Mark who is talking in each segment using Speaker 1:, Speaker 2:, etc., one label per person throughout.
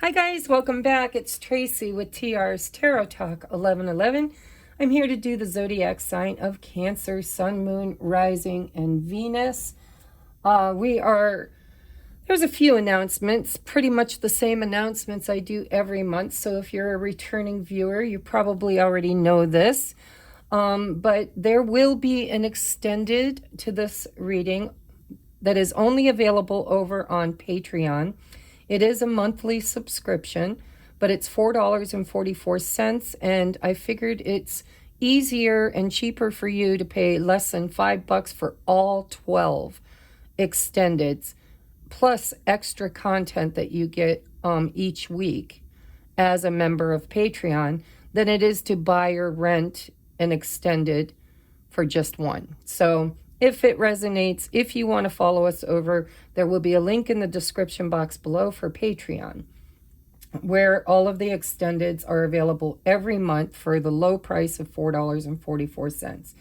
Speaker 1: Hi guys, welcome back. It's Tracy with TR's Tarot Talk 1111. I'm here to do the zodiac sign of Cancer, Sun, Moon, Rising, and Venus. There's a few announcements, pretty much the same announcements I do every month. So if you're a returning viewer, you probably already know this. But there will be an extended to this reading that is only available over on Patreon. It is a monthly subscription, but it's $4.44, and I figured it's easier and cheaper for you to pay less than $5 for all 12 extendeds, plus extra content that you get each week as a member of Patreon, than it is to buy or rent an extended for just one. So if it resonates, if you want to follow us over, there will be a link in the description box below for Patreon, where all of the extendeds are available every month for the low price of $4.44.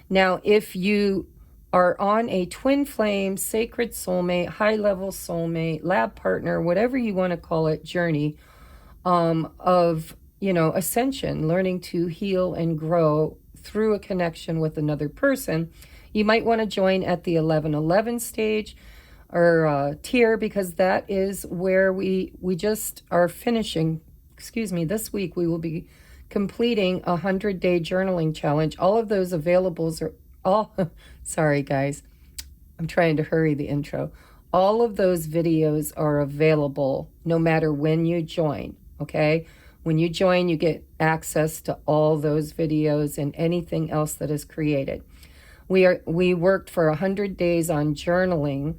Speaker 1: Now, if you are on a twin flame, sacred soulmate, high-level soulmate, lab partner, whatever you want to call it, journey of, ascension, learning to heal and grow through a connection with another person, you might want to join at the 1111 stage or tier, because that is where we just are finishing. This week we will be completing a 100-day journaling challenge. All of those availables are all, sorry guys, I'm trying to hurry the intro. All of those videos are available no matter when you join, okay? When you join, you get access to all those videos and anything else that is created. We worked for 100 days on journaling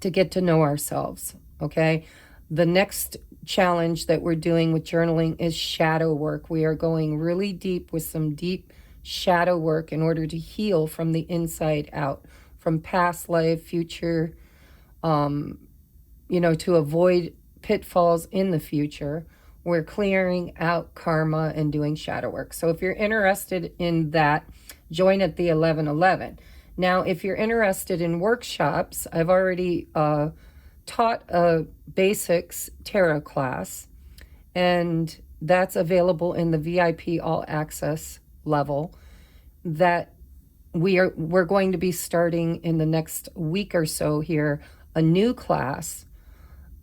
Speaker 1: to get to know ourselves, okay? The next challenge that we're doing with journaling is shadow work. We are going really deep with some deep shadow work in order to heal from the inside out, from past life, future, to avoid pitfalls in the future. We're clearing out karma and doing shadow work. So if you're interested in that, join at the 1111. Now, if you're interested in workshops, I've already taught a basics tarot class, and that's available in the VIP all access level that we're going to be starting in the next week or so here, a new class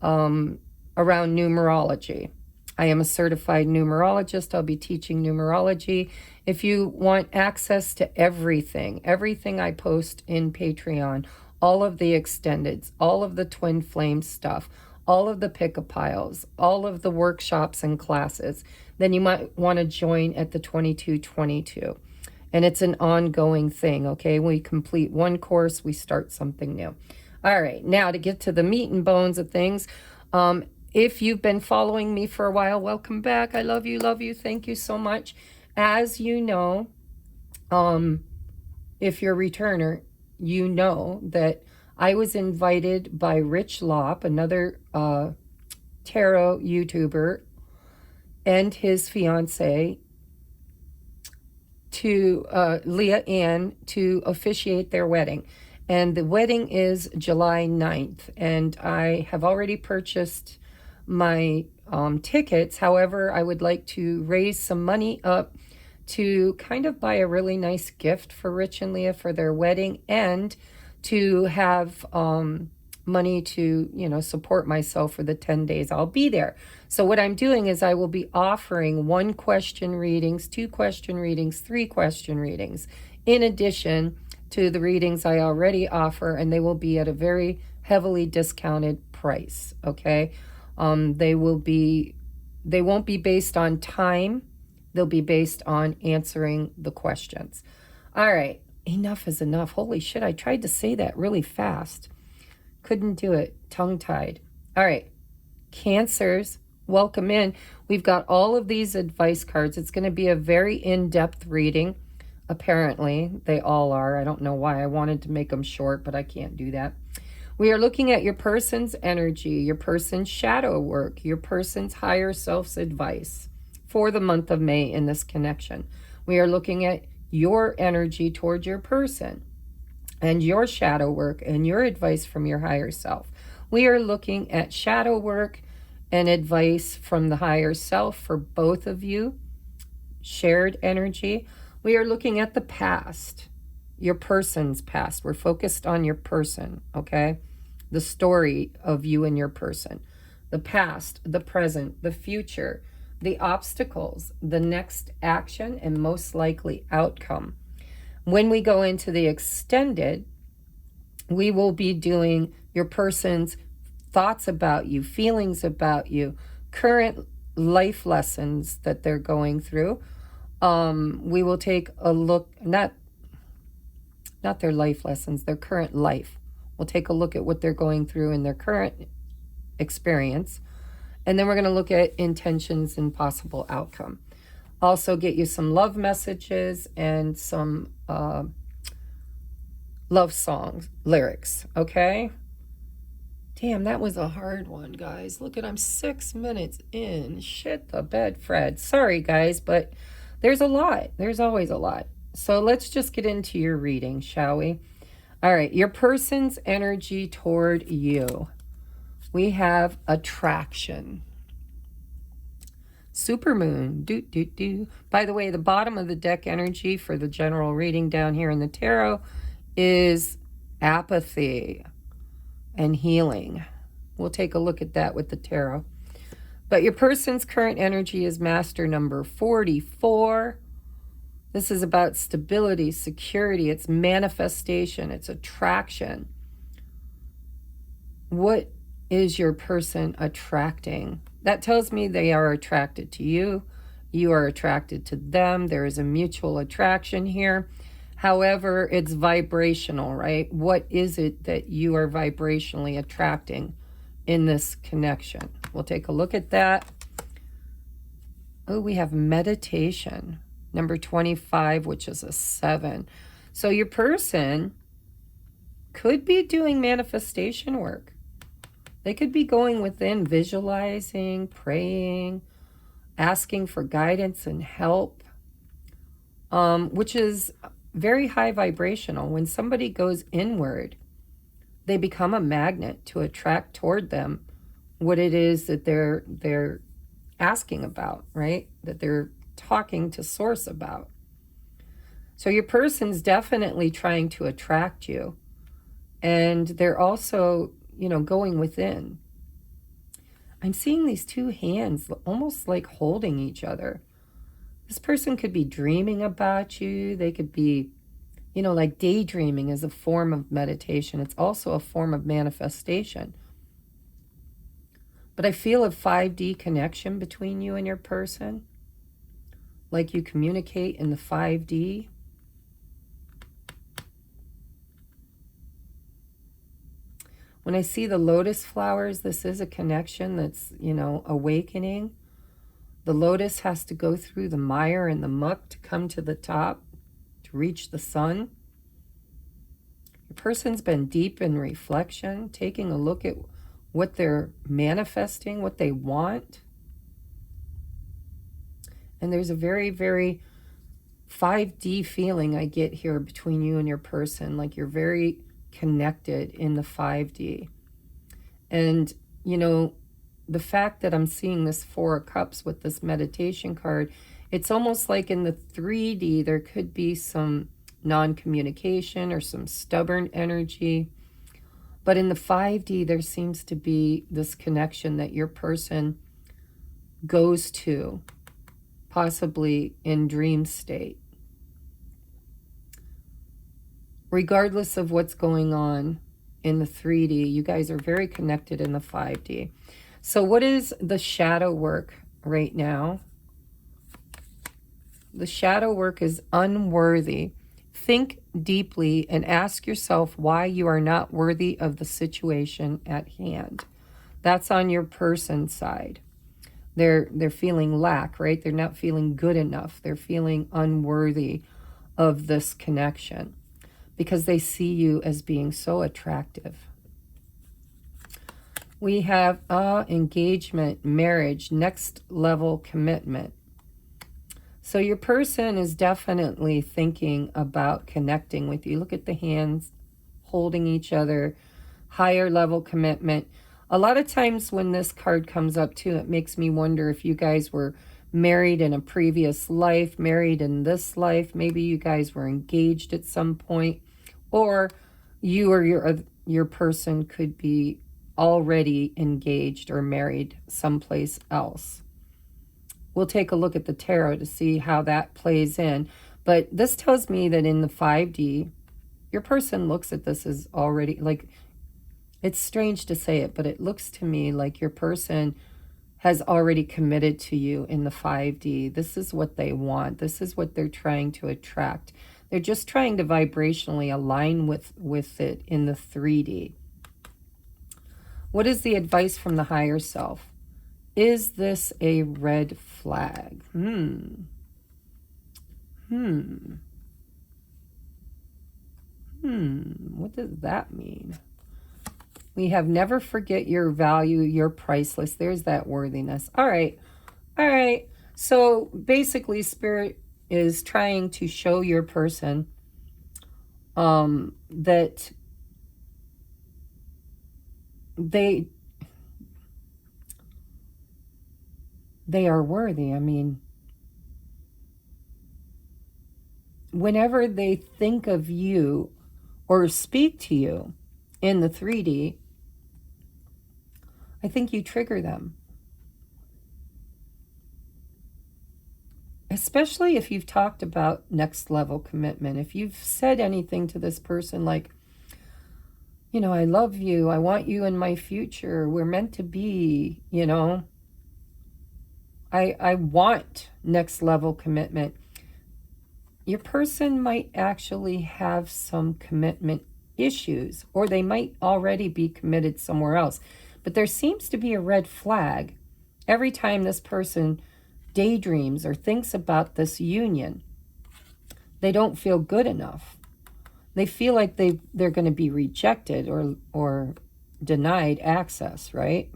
Speaker 1: around numerology. I am a certified numerologist. I'll be teaching numerology. If you want access to everything I post in Patreon, all of the extendeds, all of the twin flame stuff, all of the pick-a-piles, all of the workshops and classes, then you might want to join at the 2222. And it's an ongoing thing, okay? We complete one course, we start something new. All right, now to get to the meat and bones of things, if you've been following me for a while, welcome back. I love you. Thank you so much. As you know, if you're a returner, you know that I was invited by Rich Lopp, another tarot YouTuber, and his fiance, to Leah Ann, to officiate their wedding. And the wedding is July 9th. And I have already purchased my tickets. However, I would like to raise some money up to kind of buy a really nice gift for Rich and Leah for their wedding, and to have money to, support myself for the 10 days I'll be there. So what I'm doing is I will be offering 1 question readings, 2 question readings, 3 question readings, in addition to the readings I already offer, and they will be at a very heavily discounted price, okay? They won't be based on time. They'll be based on answering the questions. All right, enough is enough. Holy shit, I tried to say that really fast. Couldn't do it, tongue-tied. All right, Cancers, welcome in. We've got all of these advice cards. It's going to be a very in-depth reading. Apparently, they all are. I don't know why I wanted to make them short, but I can't do that. We are looking at your person's energy, your person's shadow work, your person's higher self's advice for the month of May in this connection. We are looking at your energy toward your person and your shadow work and your advice from your higher self. We are looking at shadow work and advice from the higher self for both of you. Shared energy. We are looking at the past, your person's past. We're focused on your person, okay? The story of you and your person. The past, the present, the future, the obstacles, the next action, and most likely outcome. When we go into the extended, we will be doing your person's thoughts about you, feelings about you, current life lessons that they're going through. We will take a look, not their life lessons, their current life. We'll take a look at what they're going through in their current experience. And then we're going to look at intentions and possible outcome. Also get you some love messages and some love songs, lyrics, okay? Damn, that was a hard one, guys. Look at, I'm 6 minutes in. Shit the bed, Fred. Sorry, guys, but there's a lot. There's always a lot. So let's just get into your reading, shall we? All right, your person's energy toward you. We have attraction. Supermoon. Do, do, do. By the way, the bottom of the deck energy for the general reading down here in the tarot is apathy and healing. We'll take a look at that with the tarot. But your person's current energy is master number 44. This is about stability, security, it's manifestation, it's attraction. What is your person attracting? That tells me they are attracted to you. You are attracted to them. There is a mutual attraction here. However, it's vibrational, right? What is it that you are vibrationally attracting in this connection? We'll take a look at that. Oh, we have meditation. Number 25, which is a 7. So your person could be doing manifestation work. They could be going within, visualizing, praying, asking for guidance and help, which is very high vibrational. When somebody goes inward, they become a magnet to attract toward them what it is that they're asking about, right? That they're talking to source about. So your person's definitely trying to attract you, and they're also, you know, going within. I'm seeing these two hands almost like holding each other. This person could be dreaming about you. They could be, you know, like daydreaming is a form of meditation. It's also a form of manifestation. But I feel a 5D connection between you and your person. Like you communicate in the 5D. When I see the lotus flowers, this is a connection that's, you know, awakening. The lotus has to go through the mire and the muck to come to the top, to reach the sun. Your person's been deep in reflection, taking a look at what they're manifesting, what they want. And there's a very, very 5D feeling I get here between you and your person, like you're very connected in the 5D. And, you know, the fact that I'm seeing this 4 of Cups with this meditation card, it's almost like in the 3D, there could be some non-communication or some stubborn energy. But in the 5D, there seems to be this connection that your person goes to, possibly in dream state. Regardless of what's going on in the 3D, you guys are very connected in the 5D. So what is the shadow work right now? The shadow work is unworthy. Think deeply and ask yourself why you are not worthy of the situation at hand. That's on your person side. They're feeling lack, right? They're not feeling good enough. They're feeling unworthy of this connection because they see you as being so attractive. We have engagement, marriage, next level commitment. So your person is definitely thinking about connecting with you. Look at the hands holding each other, higher level commitment. A lot of times when this card comes up too, it makes me wonder if you guys were married in a previous life, married in this life. Maybe you guys were engaged at some point, or you or your person could be already engaged or married someplace else. We'll take a look at the tarot to see how that plays in. But this tells me that in the 5D, your person looks at this as already, like, it's strange to say it, but it looks to me like your person has already committed to you in the 5D. This is what they want. This is what they're trying to attract. They're just trying to vibrationally align with it in the 3D. What is the advice from the higher self? Is this a red flag? What does that mean? We have never forget your value, you're priceless. There's that worthiness. All right. So basically, Spirit is trying to show your person that they are worthy. I mean, whenever they think of you or speak to you in the 3D, I think you trigger them. Especially if you've talked about next level commitment. If you've said anything to this person like, you know, I love you, I want you in my future, we're meant to be, you know, I want next level commitment. Your person might actually have some commitment issues, or they might already be committed somewhere else. But there seems to be a red flag every time this person daydreams or thinks about this union. They don't feel good enough. They feel like they're going to be rejected or denied access, right?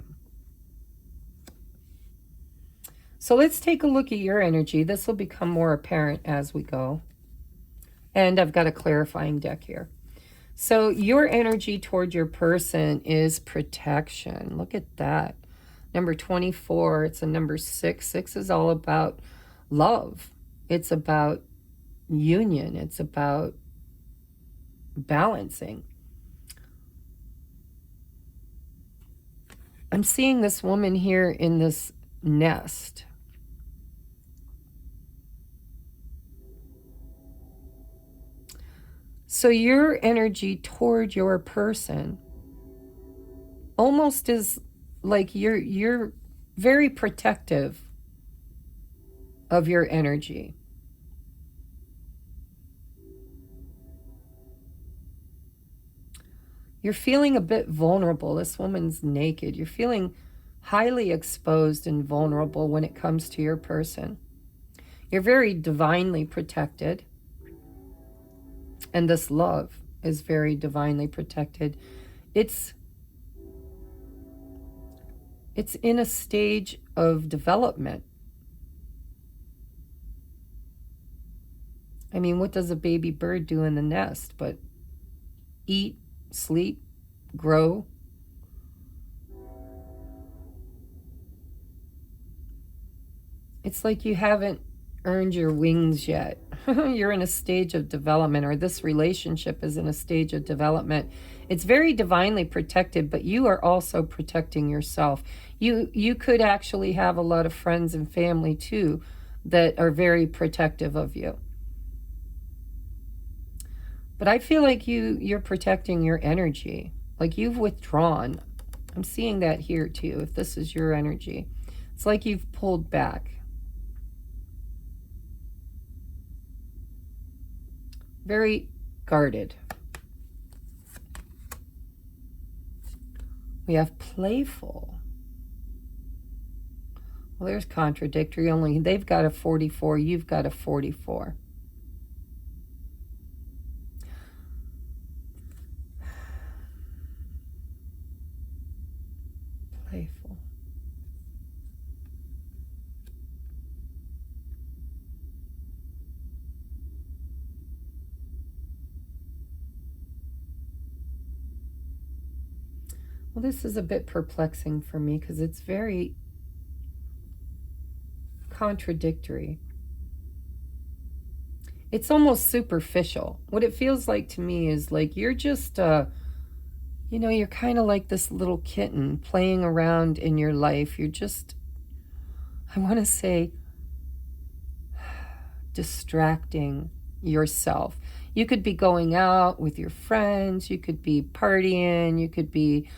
Speaker 1: So let's take a look at your energy. This will become more apparent as we go. And I've got a clarifying deck here. So your energy toward your person is protection. Look at that. Number 24, it's a number 6. 6 is all about love. It's about union. It's about balancing. I'm seeing this woman here in this nest. So your energy toward your person almost is like you're very protective of your energy. You're feeling a bit vulnerable. This woman's naked. You're feeling highly exposed and vulnerable when it comes to your person. You're very divinely protected. And this love is very divinely protected. It's in a stage of development. I mean, what does a baby bird do in the nest but eat, sleep, grow? It's like you haven't earned your wings yet. You're in a stage of development, or this relationship is in a stage of development. It's very divinely protected, but you are also protecting yourself. You could actually have a lot of friends and family too that are very protective of you. But I feel like you're protecting your energy. Like you've withdrawn. I'm seeing that here too, if this is your energy. It's like you've pulled back. Very guarded. We have playful. Well, there's contradictory. Only they've got a 44, you've got a 44. Playful. Well, this is a bit perplexing for me because it's very contradictory. It's almost superficial. What it feels like to me is like you're just, you know, you're kind of like this little kitten playing around in your life. You're just, I want to say, distracting yourself. You could be going out with your friends, you could be partying, you could be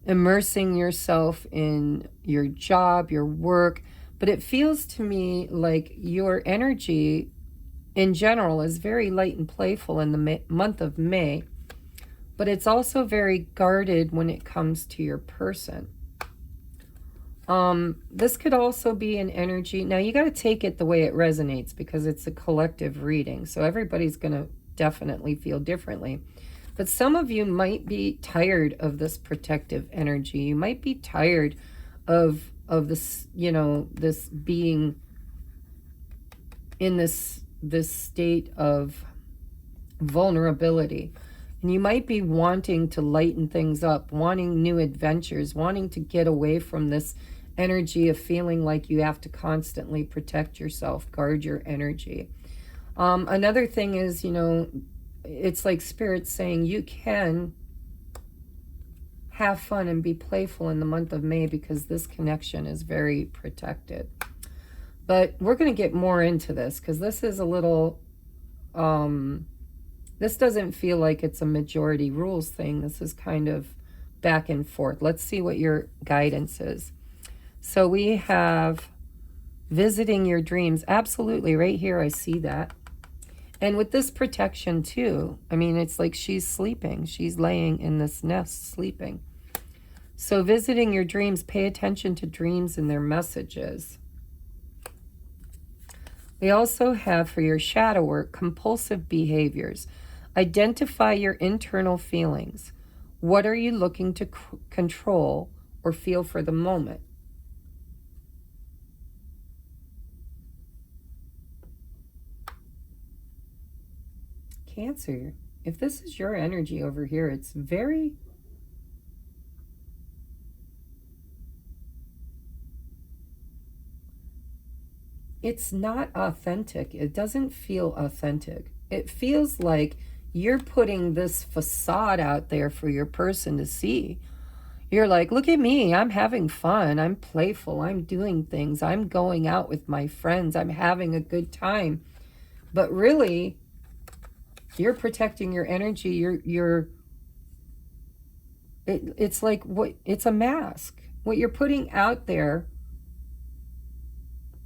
Speaker 1: immersing yourself in your job, your work, but it feels to me like your energy in general is very light and playful in the month of May, but it's also very guarded when it comes to your person. This could also be an energy. Now you got to take it the way it resonates because it's a collective reading. So everybody's going to definitely feel differently. But some of you might be tired of this protective energy. You might be tired of this, you know, this being in this state of vulnerability. And you might be wanting to lighten things up, wanting new adventures, wanting to get away from this energy of feeling like you have to constantly protect yourself, guard your energy. Another thing is, you know, it's like Spirit's saying you can have fun and be playful in the month of May because this connection is very protected. But we're going to get more into this because this is a little, this doesn't feel like it's a majority rules thing. This is kind of back and forth. Let's see what your guidance is. So we have visiting your dreams. Absolutely, right here I see that. And with this protection too, I mean, it's like she's sleeping. She's laying in this nest sleeping. So visiting your dreams, pay attention to dreams and their messages. We also have for your shadow work, compulsive behaviors. Identify your internal feelings. What are you looking to control or feel for the moment? Cancer, if this is your energy over here, it's very, it's not authentic. It doesn't feel authentic. It feels like you're putting this facade out there for your person to see. You're like, look at me, I'm having fun, I'm playful, I'm doing things, I'm going out with my friends, I'm having a good time. But really, you're protecting your energy. It's like it's a mask. What you're putting out there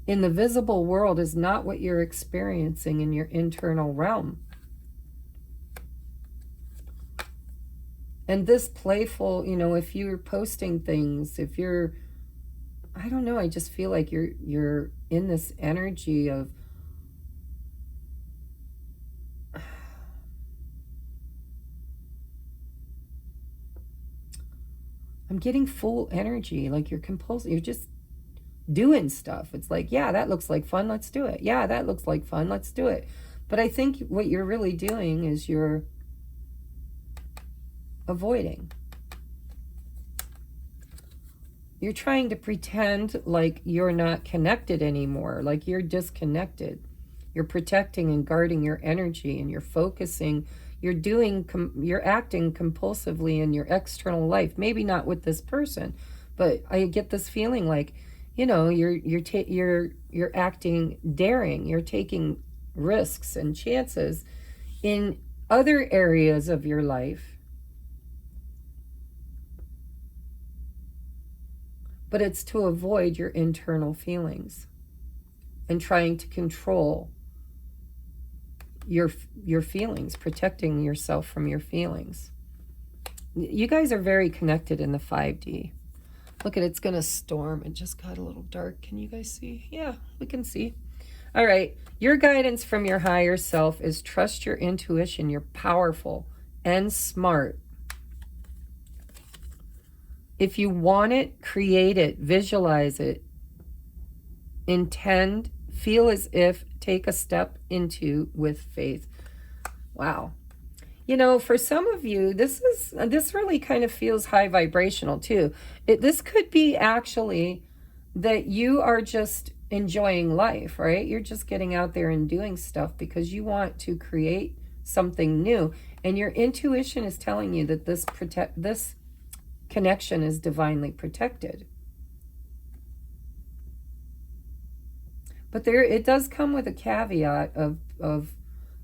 Speaker 1: in the visible world is not what you're experiencing in your internal realm. And this playful, you know, if you're posting things, if you're, I don't know, I just feel like you're in this energy of, I'm getting full energy, like you're compulsive, you're just doing stuff. It's like, yeah, that looks like fun, let's do it. Yeah, that looks like fun, let's do it. But I think what you're really doing is you're avoiding. You're trying to pretend like you're not connected anymore, like you're disconnected. You're protecting and guarding your energy, and you're focusing. You're acting compulsively in your external life. Maybe not with this person, but I get this feeling like, you know, you're acting daring. You're taking risks and chances in other areas of your life. But it's to avoid your internal feelings and trying to control your feelings, protecting yourself from your feelings. You guys are very connected in the 5D. Look at it's going to storm. It just got a little dark. Can you guys see? Yeah, we can see. All right. Your guidance from your higher self is trust your intuition. You're powerful and smart. If you want it, create it, visualize it, intend, feel as if, take a step into with faith. Wow. You know, for some of you, this really kind of feels high vibrational too. This could be actually that you are just enjoying life, right? You're just getting out there and doing stuff because you want to create something new, and your intuition is telling you that this connection is divinely protected. But it does come with a caveat of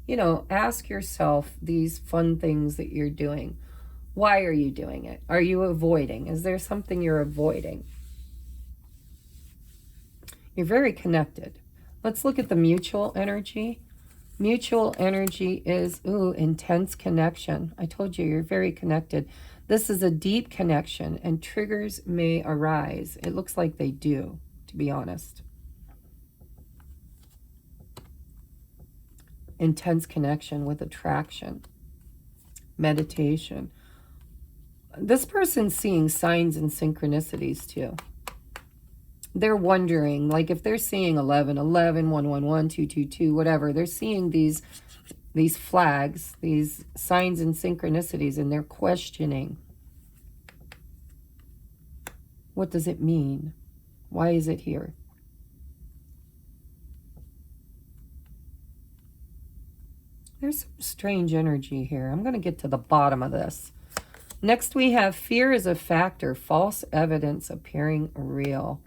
Speaker 1: you know, ask yourself these fun things that you're doing. Why are you doing it? Are you avoiding? Is there something you're avoiding? You're very connected. Let's look at the mutual energy. Mutual energy is, intense connection. I told you, you're very connected. This is a deep connection, and triggers may arise. It looks like they do, to be honest. Intense connection with attraction. Meditation. This person's seeing signs and synchronicities too. They're wondering, like if they're seeing 11, 11, 111, 222, whatever, they're seeing these flags, these signs and synchronicities, and they're questioning. What does it mean? Why is it here? There's some strange energy here. I'm going to get to the bottom of this. Next we have fear is a factor, false evidence appearing real.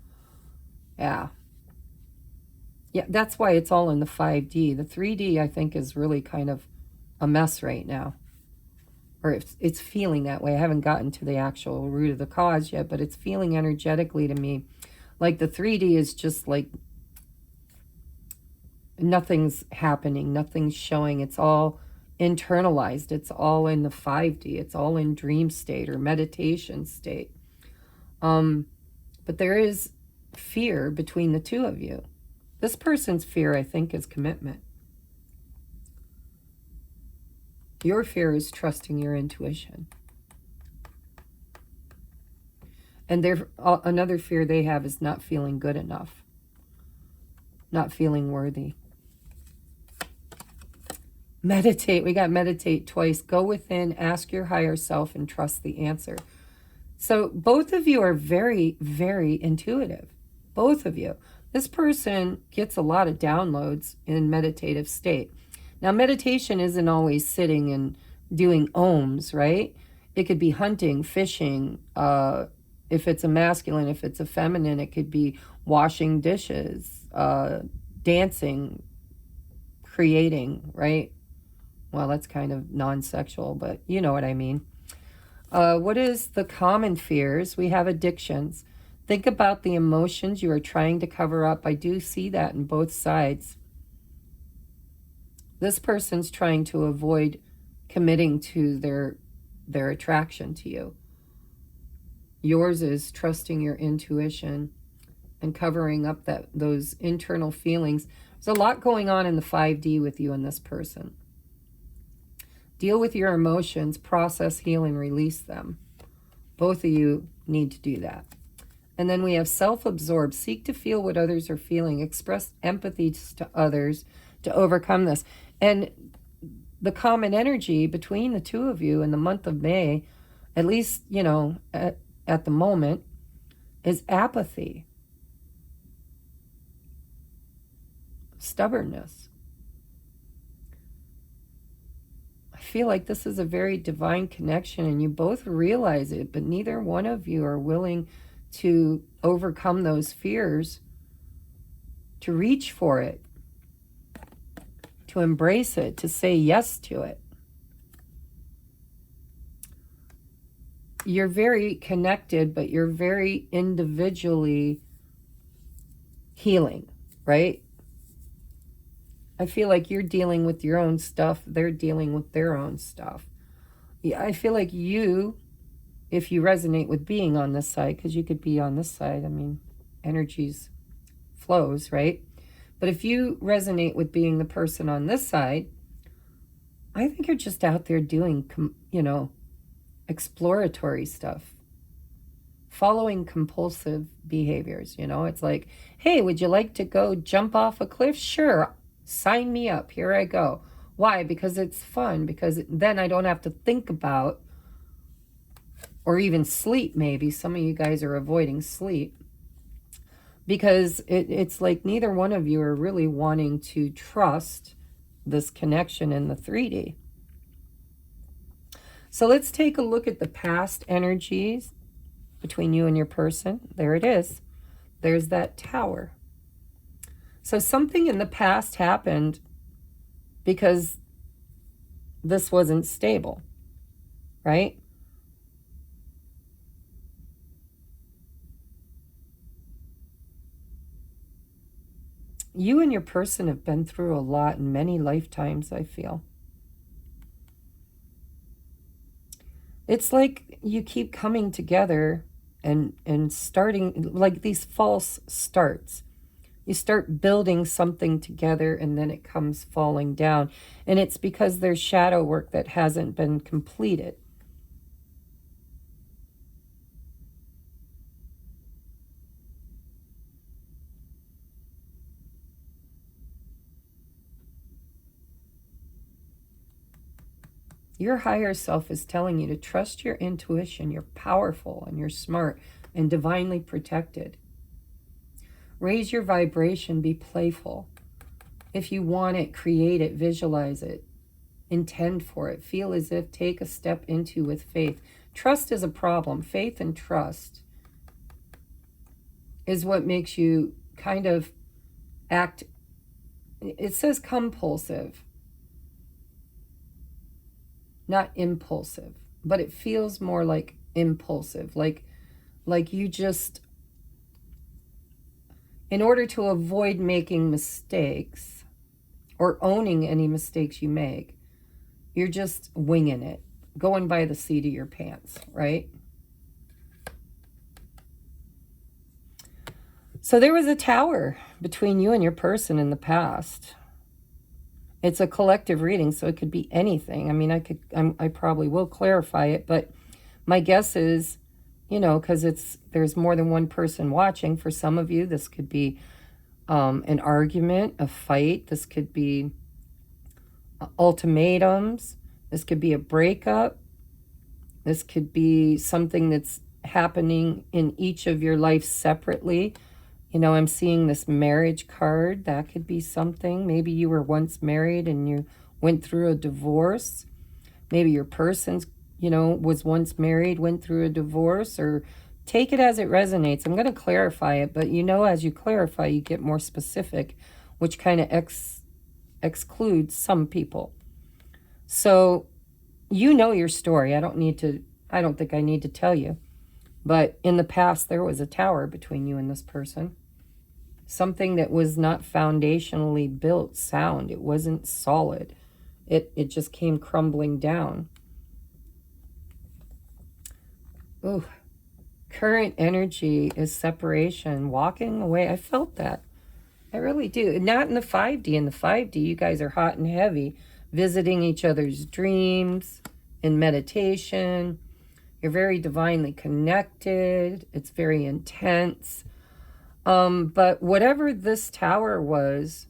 Speaker 1: Yeah, that's why it's all in the 5D. The 3D, I think, is really kind of a mess right now. Or it's feeling that way. I haven't gotten to the actual root of the cause yet, but it's feeling energetically to me like the 3D is just like nothing's happening, nothing's showing. It's all internalized. It's all in the 5D. It's all in dream state or meditation state. But there is fear between the two of you. This person's fear, I think, is commitment. Your fear is trusting your intuition. And another fear they have is not feeling good enough, not feeling worthy. Meditate. We got meditate twice. Go within, ask your higher self, and trust the answer. So both of you are very, very intuitive. Both of you. This person gets a lot of downloads in meditative state. Now, meditation isn't always sitting and doing ohms, right? It could be hunting, fishing. If it's a masculine, if it's a feminine, it could be washing dishes, dancing, creating, right? Well, that's kind of non-sexual, but you know what I mean. What is the common fears? We have addictions. Think about the emotions you are trying to cover up. I do see that in both sides. This person's trying to avoid committing to their attraction to you. Yours is trusting your intuition and covering up those internal feelings. There's a lot going on in the 5D with you and this person. Deal with your emotions, process, heal, and release them. Both of you need to do that. And then we have self-absorbed. Seek to feel what others are feeling. Express empathy to others to overcome this. And the common energy between the two of you in the month of May, at least, you know, at the moment, is apathy. Stubbornness. I feel like this is a very divine connection and you both realize it, but neither one of you are willing to overcome those fears, to reach for it, to embrace it, to say yes to it. You're very connected, but you're very individually healing, right? I feel like you're dealing with your own stuff. They're dealing with their own stuff. Yeah, I feel like you, if you resonate with being on this side, because you could be on this side, I mean, energies flows, right? But if you resonate with being the person on this side, I think you're just out there doing, you know, exploratory stuff, following compulsive behaviors. You know, it's like, hey, would you like to go jump off a cliff? Sure. Sign me up. Here I go. Why? Because it's fun. Because then I don't have to think about, or even sleep maybe. Some of you guys are avoiding sleep. Because it's like neither one of you are really wanting to trust this connection in the 3D. So let's take a look at the past energies between you and your person. There it is. There's that tower. So something in the past happened because this wasn't stable, right? You and your person have been through a lot in many lifetimes, I feel. It's like you keep coming together and starting, like these false starts. You start building something together and then it comes falling down. And it's because there's shadow work that hasn't been completed. Your higher self is telling you to trust your intuition. You're powerful and you're smart and divinely protected. Raise your vibration, be playful. If you want it, create it, visualize it, intend for it, feel as if, take a step into with faith. Trust is a problem. Faith and trust is what makes you kind of act, it says compulsive, not impulsive, but it feels more like impulsive, like you just, in order to avoid making mistakes or owning any mistakes you make, you're just winging it, going by the seat of your pants, right? So there was a tower between you and your person in the past. It's a collective reading, so it could be anything. I mean, I probably will clarify it, but my guess is, you know, because there's more than one person watching. For some of you, this could be an argument, a fight. This could be ultimatums. This could be a breakup. This could be something that's happening in each of your lives separately. You know, I'm seeing this marriage card. That could be something. Maybe you were once married and you went through a divorce. Maybe your person's, you know, was once married, went through a divorce, or take it as it resonates. I'm going to clarify it, but you know, as you clarify, you get more specific, which kind of excludes some people. So you know your story. I don't think I need to tell you. But in the past, there was a tower between you and this person. Something that was not foundationally built sound. It wasn't solid. It just came crumbling down. Ooh. Current energy is separation, walking away. I felt that. I really do. Not in the 5D. In the 5D, you guys are hot and heavy, visiting each other's dreams, in meditation. You're very divinely connected. It's very intense. But whatever this tower was,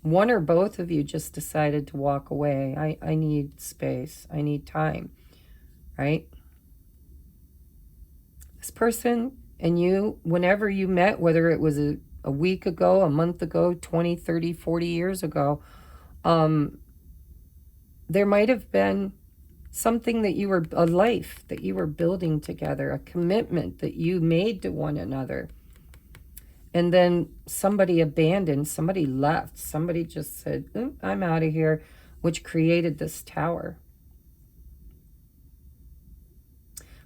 Speaker 1: one or both of you just decided to walk away. I need space. I need time, right? This person and you, whenever you met, whether it was a week ago, a month ago, 20, 30, 40 years ago, there might have been something that a life that you were building together, a commitment that you made to one another. And then somebody abandoned, somebody left, somebody just said, I'm out of here, which created this tower.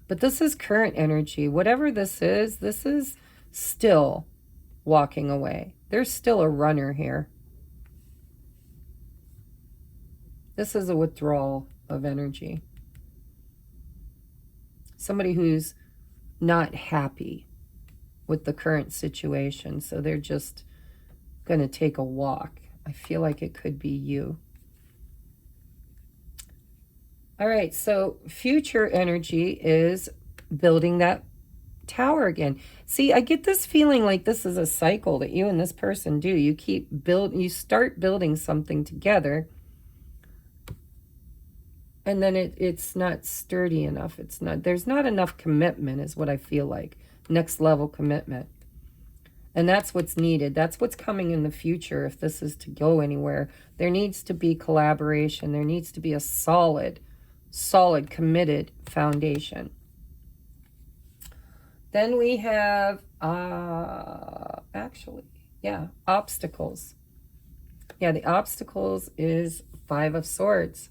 Speaker 1: But this is current energy. Whatever this is still walking away. There's still a runner here. This is a withdrawal of energy. Somebody who's not happy with the current situation, so they're just going to take a walk. I feel like it could be you. All right, so future energy is building that tower again. See, I get this feeling like this is a cycle that you and this person do. You start building something together, and then it's not sturdy enough. There's not enough commitment is what I feel like. Next level commitment. And that's what's needed. That's what's coming in the future if this is to go anywhere. There needs to be collaboration. There needs to be a solid, committed foundation. Then we have, obstacles. Yeah, the obstacles is Five of Swords.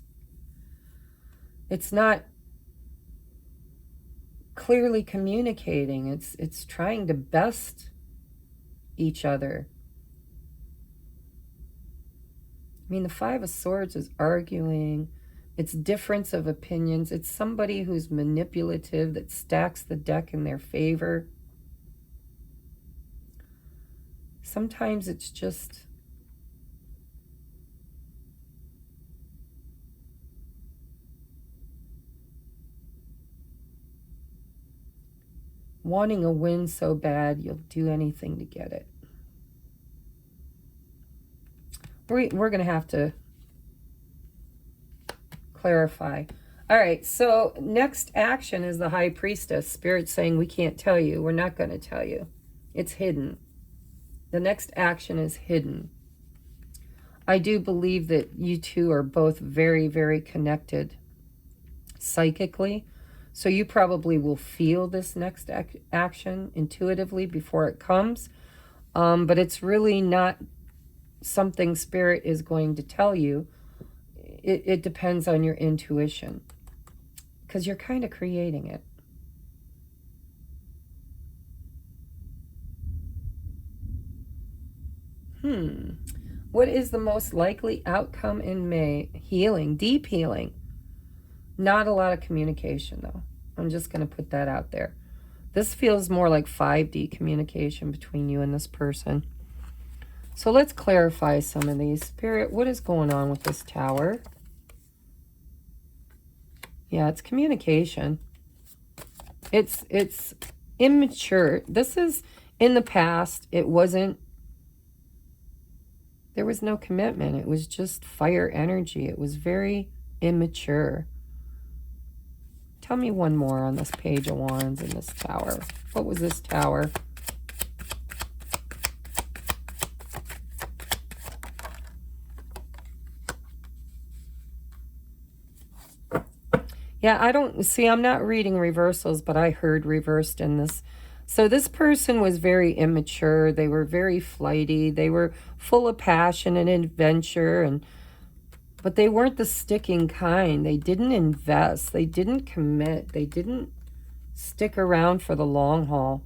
Speaker 1: It's not clearly communicating. It's trying to best each other. I mean, the Five of Swords is arguing. It's difference of opinions. It's somebody who's manipulative, that stacks the deck in their favor. Sometimes it's just wanting a win so bad you'll do anything to get it. We're going to have to clarify. All right, so next action is the High Priestess. Spirit saying we can't tell you. We're not going to tell you. It's hidden. The next action is hidden. I do believe that you two are both very, very connected psychically. So you probably will feel this next action intuitively before it comes. But it's really not something Spirit is going to tell you. It depends on your intuition, because you're kind of creating it. What is the most likely outcome in May? Healing, deep healing. Not a lot of communication, though. I'm just going to put that out there. This feels more like 5D communication between you and this person. So let's clarify some of these. Spirit, what is going on with this Tower? Yeah, it's communication. It's immature. This is in the past. It wasn't. There was no commitment. It was just fire energy. It was very immature. Tell me one more on this Page of Wands and this Tower. What was this Tower? Yeah, I don't see, I'm not reading reversals, but I heard reversed in this. So this person was very immature. They were very flighty. They were full of passion and adventure, but they weren't the sticking kind. They didn't invest. They didn't commit. They didn't stick around for the long haul.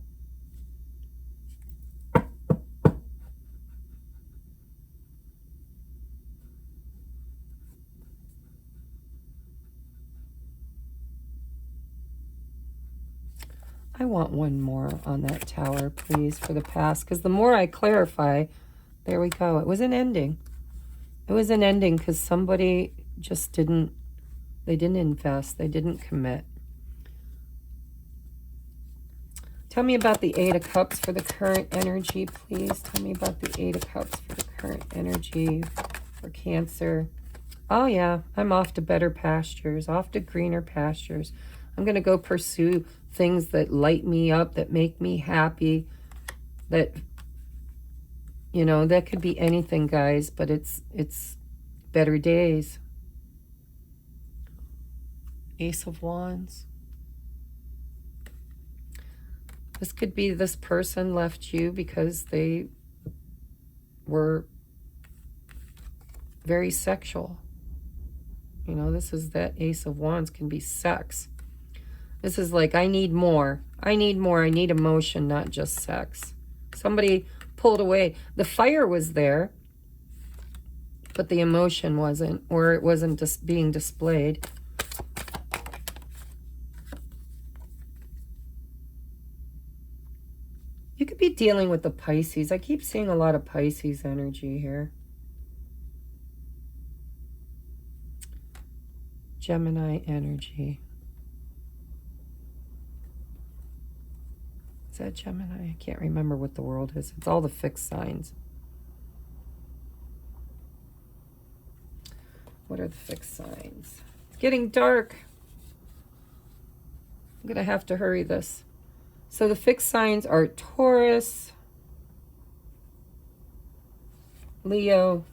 Speaker 1: I want one more on that Tower, please, for the past, because the more I clarify, there we go. It was an ending. It was an ending because somebody just didn't, they didn't invest. They didn't commit. Tell me about the Eight of Cups for the current energy, please. Tell me about the Eight of Cups for the current energy for Cancer. Oh, yeah, I'm off to better pastures, off to greener pastures. I'm going to go pursue things that light me up, that make me happy, that, you know, that could be anything, guys, but it's better days. Ace of Wands. This could be this person left you because they were very sexual. You know, this is that Ace of Wands can be sex. This is like, I need more. I need more. I need emotion, not just sex. Somebody pulled away. The fire was there, but the emotion wasn't, or it wasn't just being displayed. You could be dealing with the Pisces. I keep seeing a lot of Pisces energy here. Gemini energy. Is that Gemini? I can't remember what the world is. It's all the fixed signs. What are the fixed signs? Getting dark. I'm going to have to hurry this. So the fixed signs are Taurus, Leo,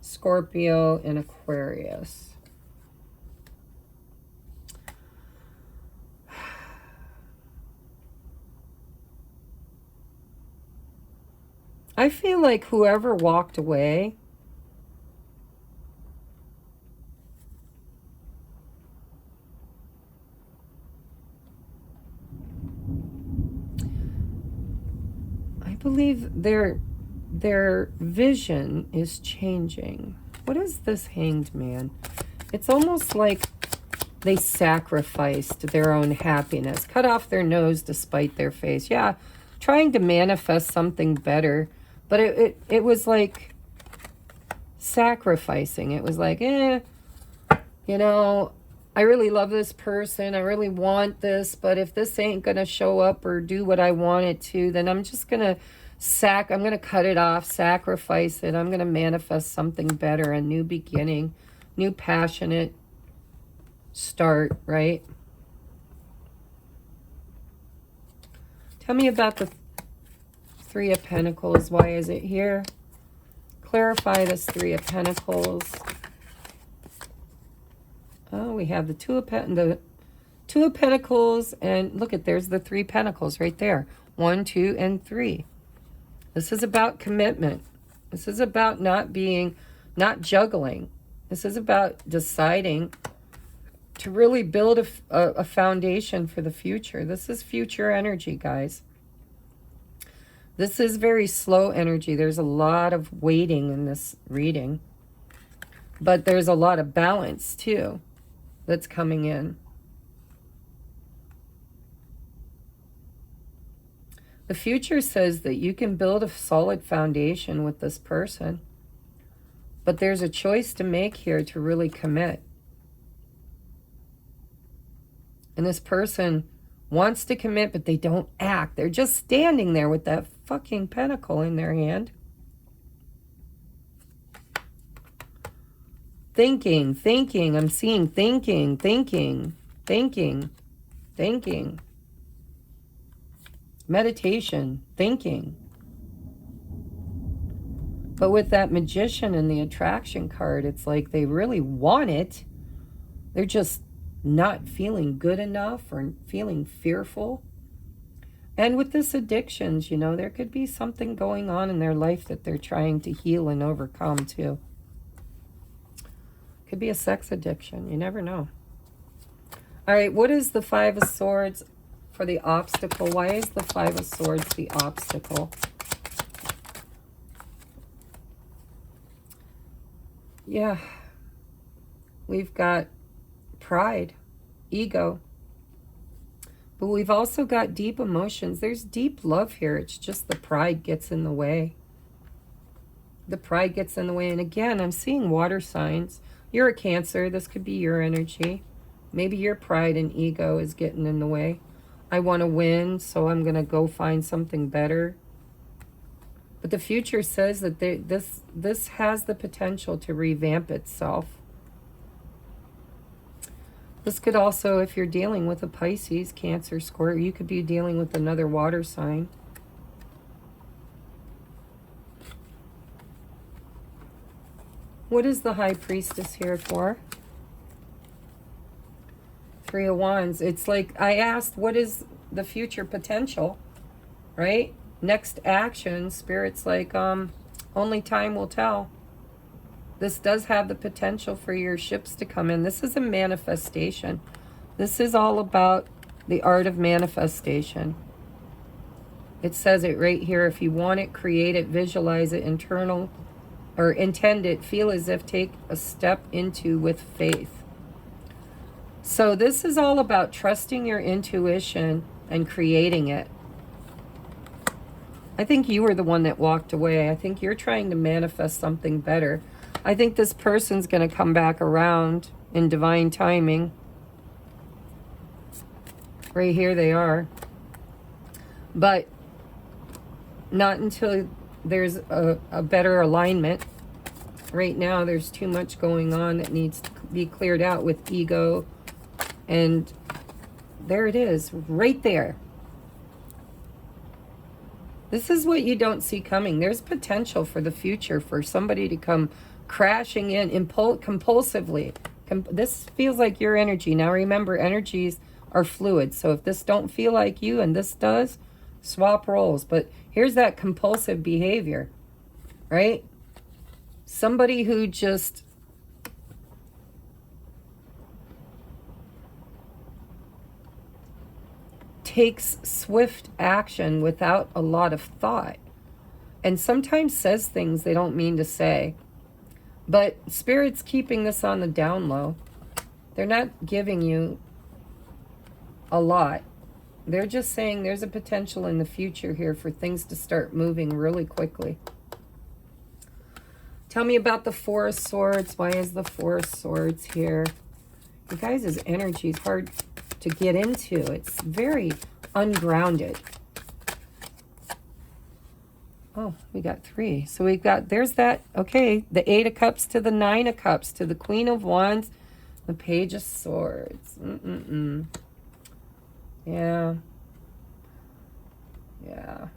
Speaker 1: Scorpio, and Aquarius. I feel like whoever walked away, I believe their vision is changing. What is this Hanged Man? It's almost like they sacrificed their own happiness, cut off their nose to spite their face. Yeah, trying to manifest something better. But it was like sacrificing. It was like, you know, I really love this person. I really want this. But if this ain't going to show up or do what I want it to, then I'm just going to I'm going to cut it off, sacrifice it. I'm going to manifest something better, a new beginning, new passionate start, right? Tell me about the Three of Pentacles. Why is it here? Clarify this Three of Pentacles. Oh, we have the Two of Pentacles, and look at, there's the Three Pentacles right there. 1, 2, and 3. This is about commitment. This is about not juggling. This is about deciding to really build a foundation for the future. This is future energy, guys. This is very slow energy. There's a lot of waiting in this reading. But there's a lot of balance, too, that's coming in. The future says that you can build a solid foundation with this person. But there's a choice to make here to really commit. And this person wants to commit, but they don't act. They're just standing there with that fucking pentacle in their hand. Thinking. I'm seeing thinking. Meditation, thinking. But with that Magician and the attraction card, it's like they really want it. They're just not feeling good enough or feeling fearful. And with this addictions, you know, there could be something going on in their life that they're trying to heal and overcome too. Could be a sex addiction. You never know. All right, what is the Five of Swords for the obstacle? Why is the Five of Swords the obstacle? Yeah. We've got pride, ego. But we've also got deep emotions. There's deep love here. It's just the pride gets in the way. The pride gets in the way. And again, I'm seeing water signs. You're a Cancer. This could be your energy. Maybe your pride and ego is getting in the way. I want to win, so I'm going to go find something better. But the future says that this has the potential to revamp itself. This could also, if you're dealing with a Pisces, Cancer, Scorpio, you could be dealing with another water sign. What is the High Priestess here for? Three of Wands. It's like I asked, what is the future potential, right? Next action. Spirit's like, only time will tell. This does have the potential for your ships to come in. This is a manifestation. This is all about the art of manifestation. It says it right here. If you want it, create it, visualize it, internal or intend it, feel as if take a step into with faith. So this is all about trusting your intuition and creating it. I think you were the one that walked away. I think you're trying to manifest something better. I think this person's going to come back around in divine timing. Right here they are. But not until there's a better alignment. Right now there's too much going on that needs be cleared out with ego. And there it is, right there. This is what you don't see coming. There's potential for the future for somebody to come crashing in compulsively. This feels like your energy. Now remember, energies are fluid. So if this don't feel like you and this does, swap roles. But here's that compulsive behavior, right? Somebody who just takes swift action without a lot of thought, and sometimes says things they don't mean to say. But Spirit's keeping this on the down low. They're not giving you a lot. They're just saying there's a potential in the future here for things to start moving really quickly. Tell me about the Four of Swords. Why is the Four of Swords here? You guys' energy is hard to get into. It's very ungrounded. Oh, we got 3. So we've got, there's that, okay, the 8 of Cups to the 9 of Cups to the Queen of Wands, the Page of Swords. Yeah. Yeah.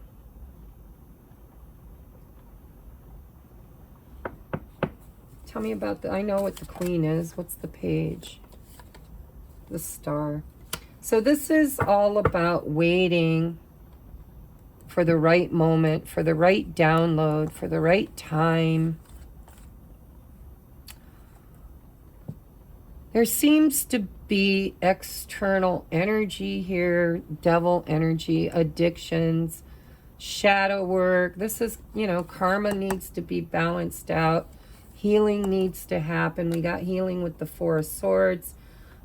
Speaker 1: Tell me about the, I know what the Queen is. What's the Page? The Star. So this is all about waiting for the right moment, for the right download, for the right time. There seems to be external energy here, devil energy, addictions, shadow work. This is, you know, karma needs to be balanced out. Healing needs to happen. We got healing with the Four of Swords.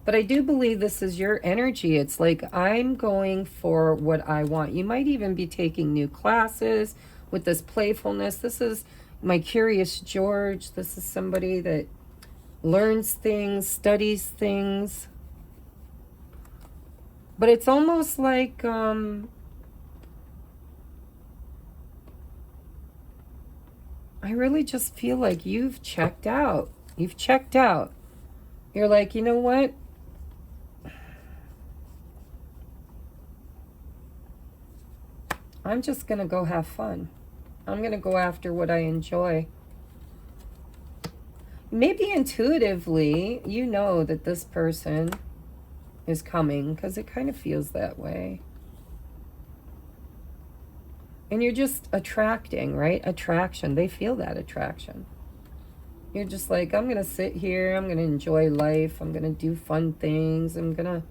Speaker 1: But I do believe this is your energy. It's like, I'm going for what I want. You might even be taking new classes with this playfulness. This is my Curious George. This is somebody that learns things, studies things. But it's almost like, I really just feel like you've checked out. You've checked out. You're like, you know what? I'm just going to go have fun. I'm going to go after what I enjoy. Maybe intuitively, you know that this person is coming because it kind of feels that way. And you're just attracting, right? Attraction. They feel that attraction. You're just like, I'm going to sit here. I'm going to enjoy life. I'm going to do fun things. I'm going to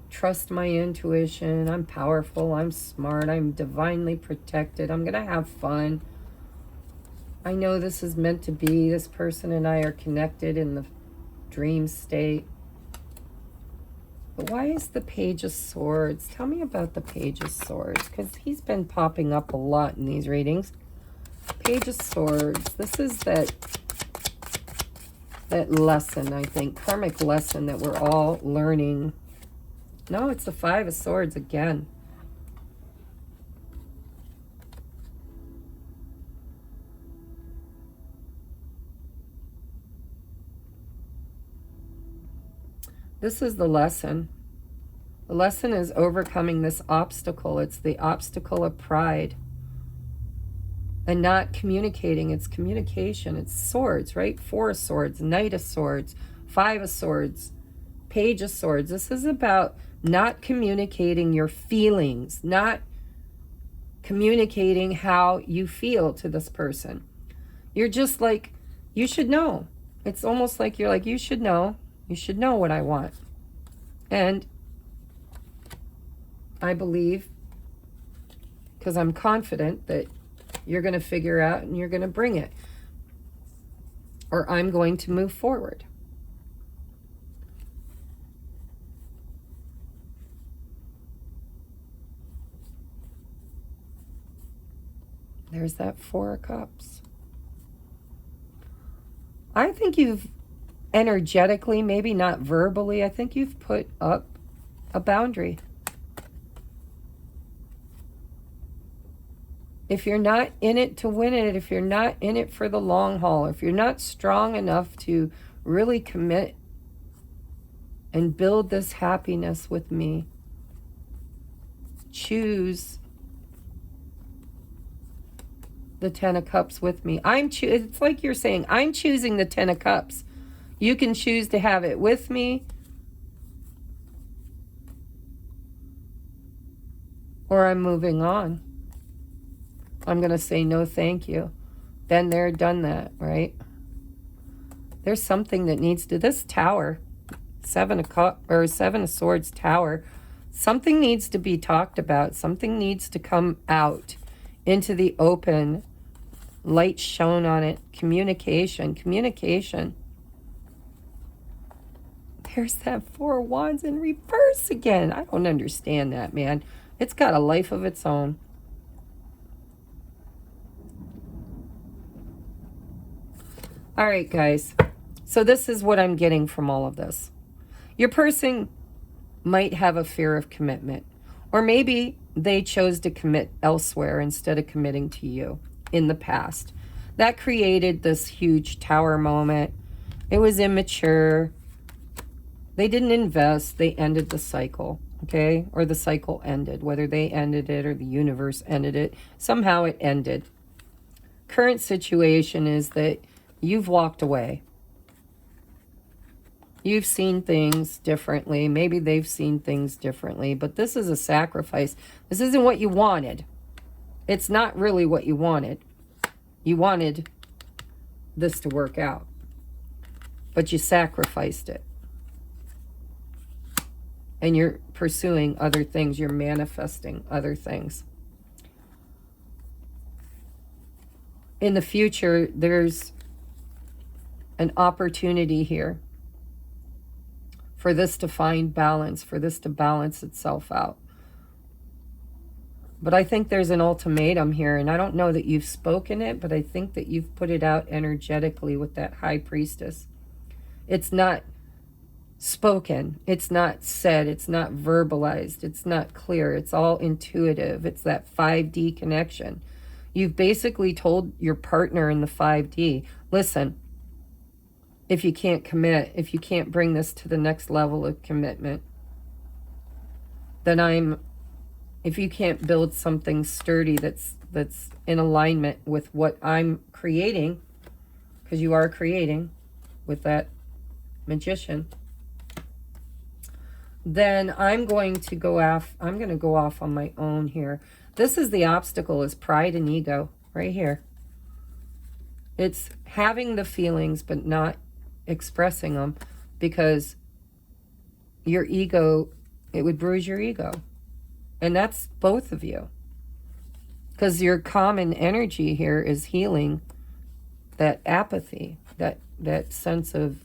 Speaker 1: trust my intuition. I'm powerful. I'm smart. I'm divinely protected. I'm going to have fun. I know this is meant to be. This person and I are connected in the dream state. But why is the Page of Swords? Tell me about the Page of Swords, because he's been popping up a lot in these readings. Page of Swords. This is that lesson, I think, karmic lesson that we're all learning. No, it's the Five of Swords again. This is the lesson. The lesson is overcoming this obstacle. It's the obstacle of pride. And not communicating. It's communication. It's swords, right? Four of Swords, Knight of Swords, Five of Swords, Page of Swords. This is about not communicating your feelings, not communicating how you feel to this person. You're just like, you should know. It's almost like you're like, you should know. You should know what I want. And I believe, because I'm confident that you're going to figure out and you're going to bring it. Or I'm going to move forward. There's that Four of Cups. I think you've energetically, maybe not verbally, I think you've put up a boundary. If you're not in it to win it, if you're not in it for the long haul, if you're not strong enough to really commit and build this happiness with me. Choose the Ten of Cups with me. It's like you're saying, I'm choosing the Ten of Cups. You can choose to have it with me, or I'm moving on. I'm going to say no thank you. Been there, done that, right? There's something that needs to, this tower, Seven of Swords tower, something needs to be talked about. Something needs to come out into the open. Light shone on it. Communication. There's that Four of Wands in reverse again. I don't understand that, man. It's got a life of its own. All right, guys. So this is what I'm getting from all of this. Your person might have a fear of commitment. Or maybe they chose to commit elsewhere instead of committing to you in the past. That created this huge tower moment. It was immature. They didn't invest. They ended the cycle, okay? Or the cycle ended. Whether they ended it or the universe ended it, somehow it ended. Current situation is that you've walked away. You've seen things differently. Maybe they've seen things differently, but this is a sacrifice. This isn't what you wanted. It's not really what you wanted. You wanted this to work out, but you sacrificed it. And you're pursuing other things. You're manifesting other things. In the future, there's an opportunity here for this to find balance, for this to balance itself out. But I think there's an ultimatum here, and I don't know that you've spoken it, but I think that you've put it out energetically with that High Priestess. It's not spoken, it's not said, it's not verbalized, it's not clear, it's all intuitive. It's that 5D connection. You've basically told your partner in the 5D, listen, if you can't commit, if you can't bring this to the next level of commitment, then if you can't build something sturdy that's in alignment with what I'm creating, because you are creating with that Magician, then I'm going to go off on my own here. This is the obstacle, is pride and ego right here. It's having the feelings but not expressing them, because your ego, it would bruise your ego. And that's both of you, because your common energy here is healing that apathy, that sense of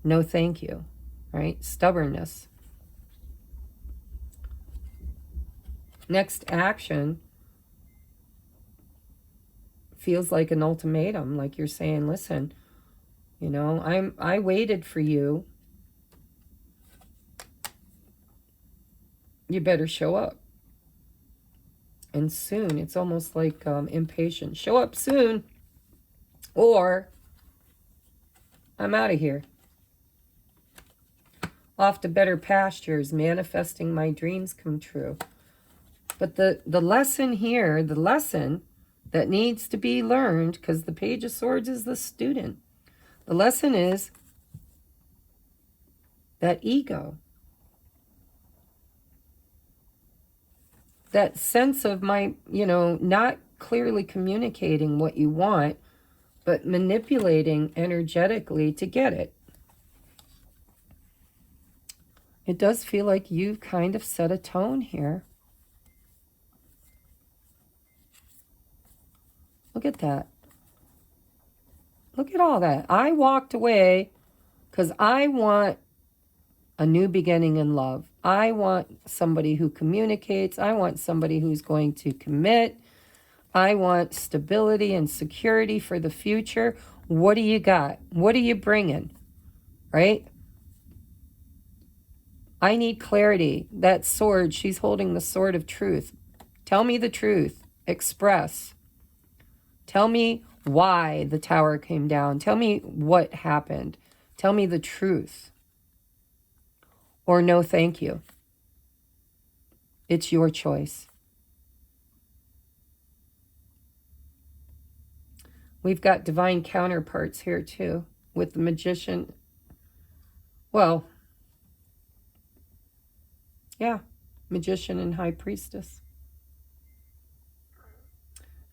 Speaker 1: no thank you, right? Stubbornness. Next action feels like an ultimatum, like you're saying, listen, you know, I waited for you. You better show up. And soon. It's almost like impatient. Show up soon, or I'm out of here. Off to better pastures, manifesting my dreams come true. But the lesson here, the lesson that needs to be learned, because the Page of Swords is the student. The lesson is that ego. That sense of not clearly communicating what you want, but manipulating energetically to get it. It does feel like you've kind of set a tone here. Look at that. Look at all that. I walked away because I want a new beginning in love. I want somebody who communicates. I want somebody who's going to commit. I want stability and security for the future. What do you got? What are you bringing? Right? I need clarity. That sword, she's holding the sword of truth. Tell me the truth. Express. Tell me why the tower came down. Tell me what happened. Tell me the truth. or no thank you. It's your choice. We've got divine counterparts here too, with the Magician. Well, yeah, Magician and High Priestess.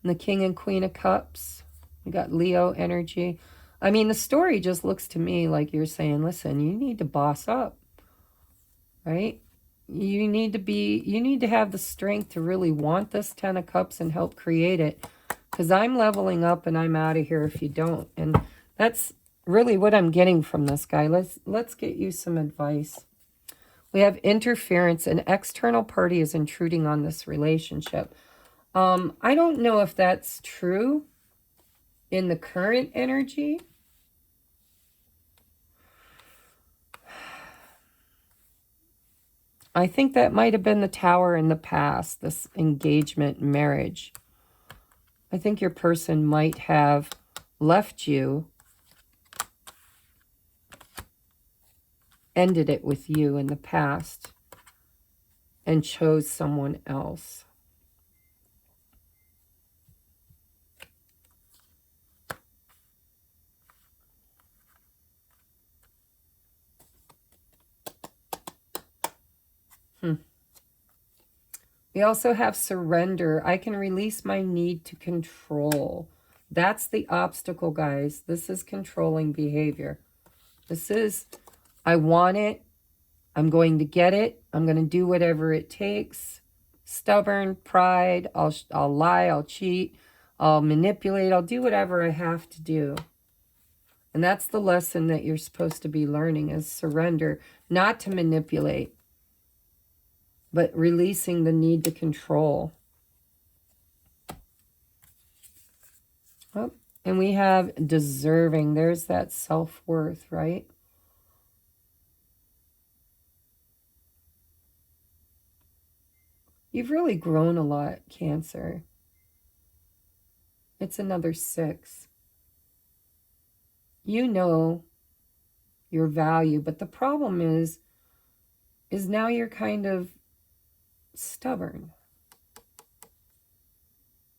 Speaker 1: And the King and Queen of Cups. We got Leo energy. I mean, the story just looks to me like you're saying, listen, you need to boss up, right? You need to have the strength to really want this 10 of Cups and help create it. Because I'm leveling up and I'm out of here if you don't. And that's really what I'm getting from this guy. Let's get you some advice. We have interference. An external party is intruding on this relationship. I don't know if that's true in the current energy. I think that might have been the Tower in the past, this engagement marriage. I think your person might have left you, ended it with you in the past, and chose someone else. We also have surrender. I can release my need to control. That's the obstacle, guys. This is controlling behavior. This is, I want it. I'm going to get it. I'm going to do whatever it takes. Stubborn, pride. I'll lie. I'll cheat. I'll manipulate. I'll do whatever I have to do. And that's the lesson that you're supposed to be learning, is surrender. Not to manipulate, but releasing the need to control. Oh, and we have deserving. There's that self-worth, right? You've really grown a lot, Cancer. It's another 6. You know your value, but the problem is now you're kind of stubborn.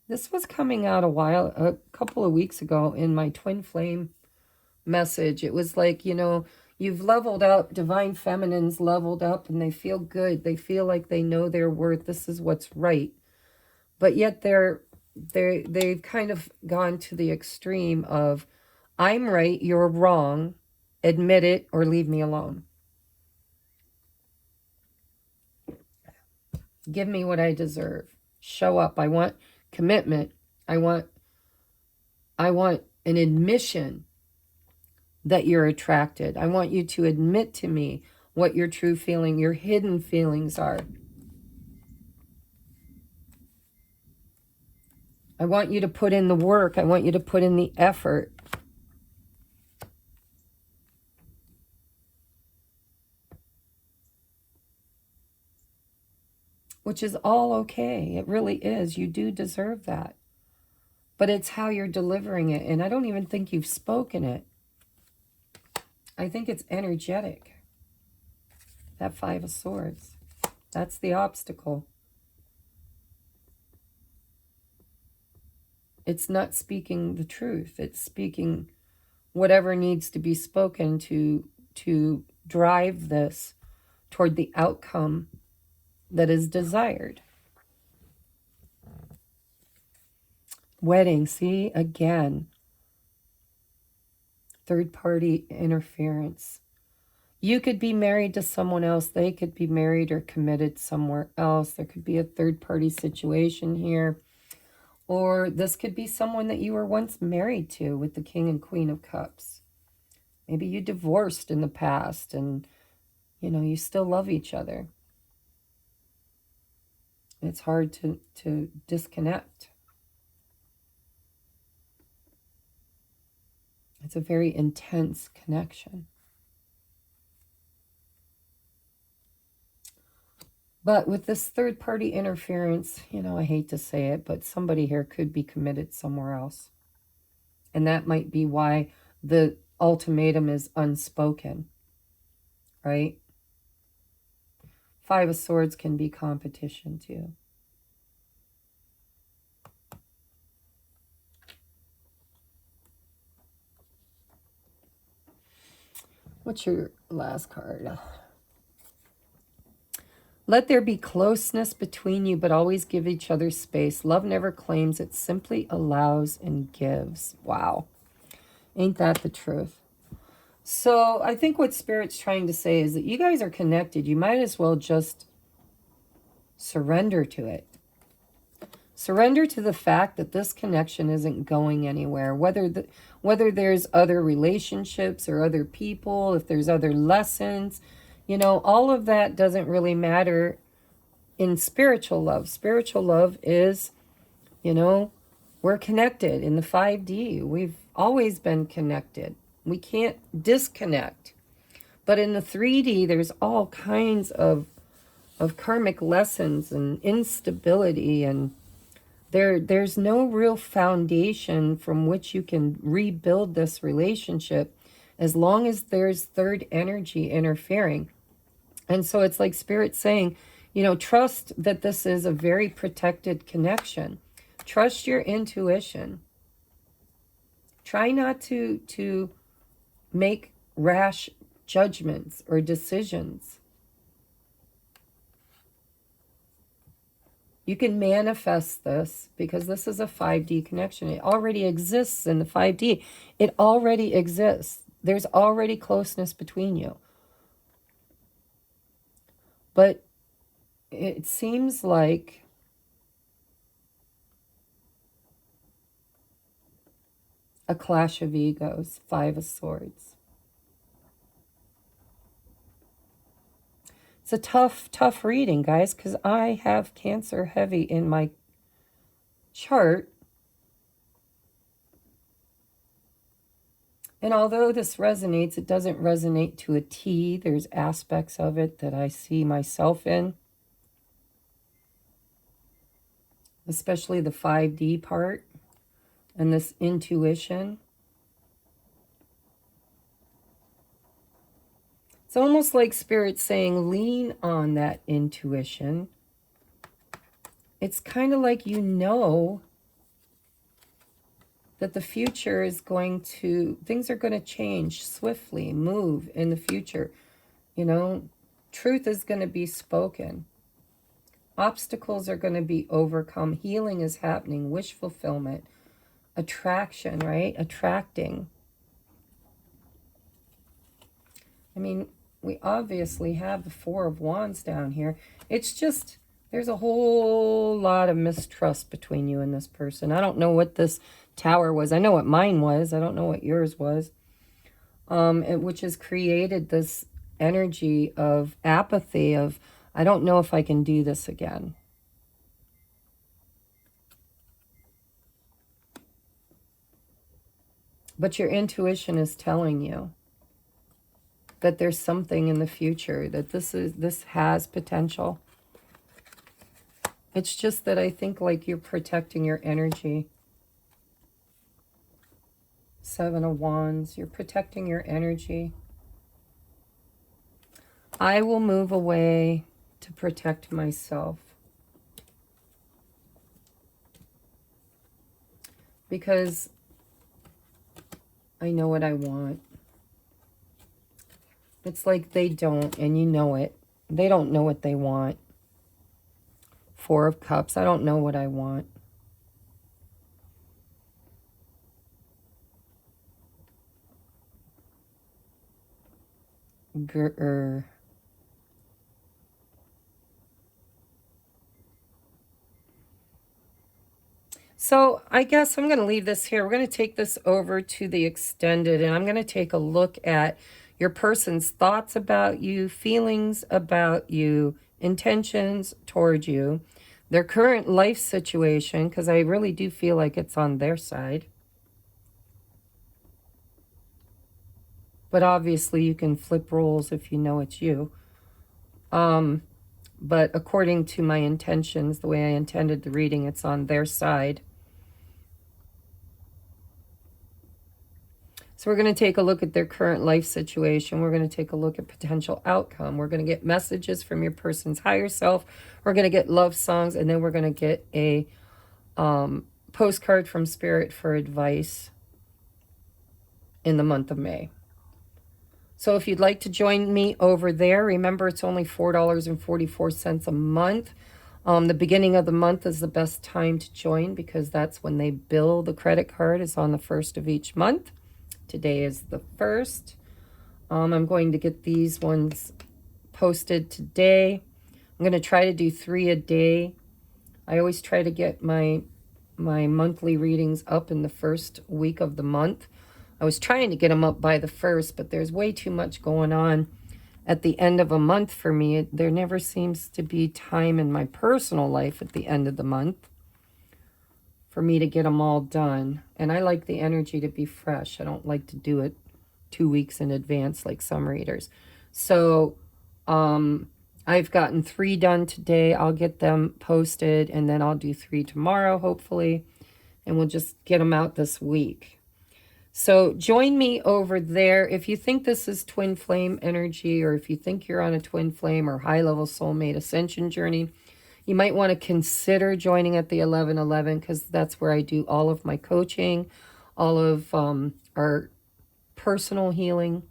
Speaker 1: This was coming out a couple of weeks ago in my twin flame message. It was like, you know, you've leveled up, divine feminines leveled up, and they feel good. They feel like they know their worth. This is what's right. But yet they've kind of gone to the extreme of, I'm right, you're wrong, admit it or leave me alone. Give me what I deserve. Show up. I want commitment. I want an admission that you're attracted. I want you to admit to me what your true feeling, your hidden feelings are. I want you to put in the work. I want you to put in the effort. Which is all okay. It really is. You do deserve that. But it's how you're delivering it. And I don't even think you've spoken it. I think it's energetic. That 5 of Swords. That's the obstacle. It's not speaking the truth. It's speaking whatever needs to be spoken to drive this toward the outcome that is desired. Wedding, see, again. Third-party interference. You could be married to someone else. They could be married or committed somewhere else. There could be a third-party situation here. Or this could be someone that you were once married to with the King and Queen of Cups. Maybe you divorced in the past and, you know, you still love each other. It's hard to disconnect. It's a very intense connection. But with this third-party interference, you know, I hate to say it, but somebody here could be committed somewhere else. And that might be why the ultimatum is unspoken, right? Five of Swords can be competition too. What's your last card? Let there be closeness between you, but always give each other space. Love never claims, it simply allows and gives. Wow. Ain't that the truth? So I think what Spirit's trying to say is that you guys are connected. You might as well just surrender to it. Surrender to the fact that this connection isn't going anywhere. Whether there's other relationships or other people, if there's other lessons, you know, all of that doesn't really matter in spiritual love. Spiritual love is, you know, we're connected in the 5D. We've always been connected. We can't disconnect. But in the 3D, there's all kinds of karmic lessons and instability, and there's no real foundation from which you can rebuild this relationship as long as there's third energy interfering. And so it's like Spirit saying, you know, trust that this is a very protected connection. Trust your intuition. Try not to make rash judgments or decisions. You can manifest this because this is a 5D connection. It already exists in the 5D. It already exists. There's already closeness between you. But it seems like a clash of egos, 5 of Swords. It's a tough reading, guys, because I have Cancer heavy in my chart. And although this resonates, it doesn't resonate to a T. There's aspects of it that I see myself in. Especially the 5D part and this intuition. It's almost like Spirit saying, lean on that intuition. It's kind of like you know that the future is going to, things are going to change swiftly, move in the future. You know, truth is going to be spoken. Obstacles are going to be overcome. Healing is happening. Wish fulfillment. Attraction, right? Attracting. I mean, we obviously have the 4 of Wands down here. It's just, there's a whole lot of mistrust between you and this person. I don't know what this Tower was. I know what mine was. I don't know what yours was. Which has created this energy of apathy, of, I don't know if I can do this again. But your intuition is telling you that there's something in the future, that this has potential. It's just that I think like you're protecting your energy. 7 of Wands, you're protecting your energy. I will move away to protect myself. Because I know what I want. It's like they don't, and you know it. They don't know what they want. 4 of Cups, I don't know what I want. So I guess I'm going to leave this here. We're going to take this over to the extended, and I'm going to take a look at your person's thoughts about you, feelings about you, intentions toward you, their current life situation, because I really do feel like it's on their side. But obviously you can flip roles if you know it's you. But according to my intentions, the way I intended the reading, it's on their side. So we're going to take a look at their current life situation. We're going to take a look at potential outcome. We're going to get messages from your person's higher self. We're going to get love songs, and then we're going to get a postcard from Spirit for advice in the month of May. So if you'd like to join me over there, remember it's only $4.44 a month. The beginning of the month is the best time to join because that's when they bill the credit card. It's on the 1st of each month. Today is the 1st. I'm going to get these ones posted today. I'm going to try to do 3 a day. I always try to get my monthly readings up in the first week of the month. I was trying to get them up by the 1st, but there's way too much going on at the end of a month for me. There never seems to be time in my personal life at the end of the month for me to get them all done. And I like the energy to be fresh. I don't like to do it 2 weeks in advance like some readers. So I've gotten 3 done today. I'll get them posted, and then I'll do 3 tomorrow, hopefully. And we'll just get them out this week. So join me over there. If you think this is twin flame energy, or if you think you're on a twin flame or high-level soulmate ascension journey, you might want to consider joining at the 1111 because that's where I do all of my coaching, all of our personal healing